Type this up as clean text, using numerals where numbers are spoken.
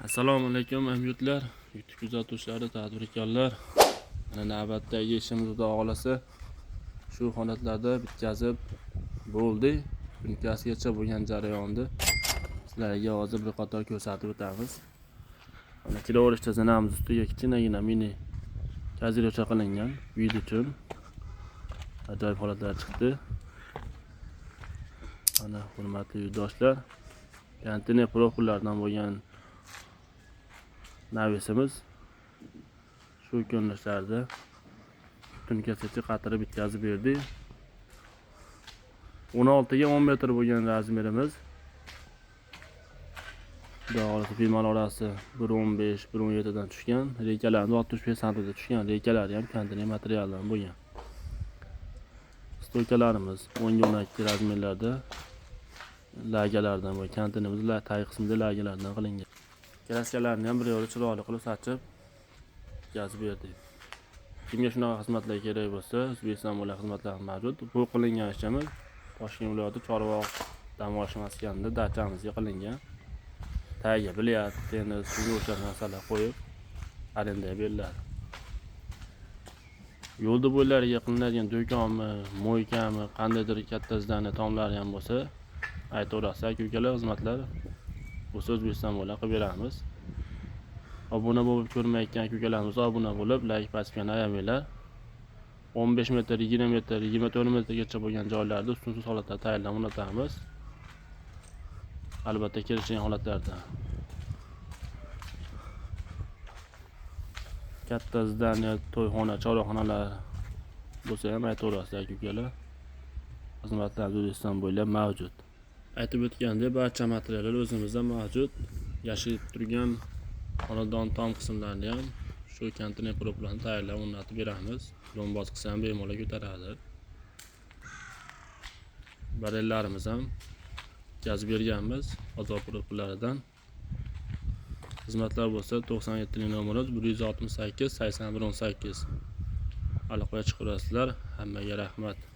Assalomu alaykum hamyurtlar, YouTube kuzatuvchilari, tadbirkorlar. Mana navbatdagi ishimiz Xudo xolasa shu holatlarda bitkazib bo'ldi. Tunkasigacha bo'lgan jarayonni sizlarga hozir bir qator ko'rsatib o'tamiz. Mana kiloverishda zinamiz ustiga kichkinagina mini kazirocha qilingan vid uchun ajoyib holatlar chiqdi. Mana hurmatli yurtdoshlar, konteyner profillardan bo'lgan navisimiz shu ko'rinishlarda tunkasigacha qatirib bitkazib berdi. 16 ga 10 metr bo'lgan razmerimiz. Xudo pimal orasi 1.15-1.17 dan tushgan. Rekalarimiz 65 sm tushgan. Rekalari ham konteyner materialdan bo'lgan. Stoykalarimiz 10-12 razmerlarda lagalardan bo'lgan. Konteynerimiz tag qismida lagalardan qilingan. Kraskalarni ham bir yo'li chiroyli qilib sachib bitkazib berdik. Kimga shunaqa xizmatlar kerak bo'lsa, O'zbekiston bo'ylab xizmatlar mavjud. Bu qilingan ishimiz Toshkent viloyati Chorvoq dam olish maskanida dachamizga qilingan. Tagiga bilyard, tennis, shunga o'xshash narsalar qo'yib arendaga beriladi. Yo'lda bo'ylariga qilinadigan do'konmi, mo'ykami, qandaydir katta zdaniya tomlari ham bo'lsa, aytaverasiz, aka-ukalar xizmatlar bo'lsa O'zbekiston bo'ylab qilib beramiz. Obuna bo'lib ko'rmayotgan aka-ukalarimiz obuna bo'lib, like bosishni ayamanglar. 15 metr, 20 metr, 24 metrgacha bo'lgan joylarda ustunsiz holatda tayyorlab o'rnatamiz. Albatta kelishgan holatlarda. Katta zdaniya, to'yxona, chorraxonalar bo'lsa ham aytaverasiz aka-ukalar. Xizmatlar O'zbekiston bo'ylab mavjud. Aytib o'tgandek, barcha materiallar o'zimizda mavjud. Yashil turgan xonadon tom qismlarini ham shu konteyner profillarni tayyorlab o'rnatib beramiz. Lo'm bosqisi ham bemalol ko'taradi. Barellarimiz ham yetkazib berganmiz ozob profillaridan. Xizmatlar bo'lsa 97 ning nomerimiz 168 81 18. Aloqaga chiqarasizlar. Hammaga rahmat.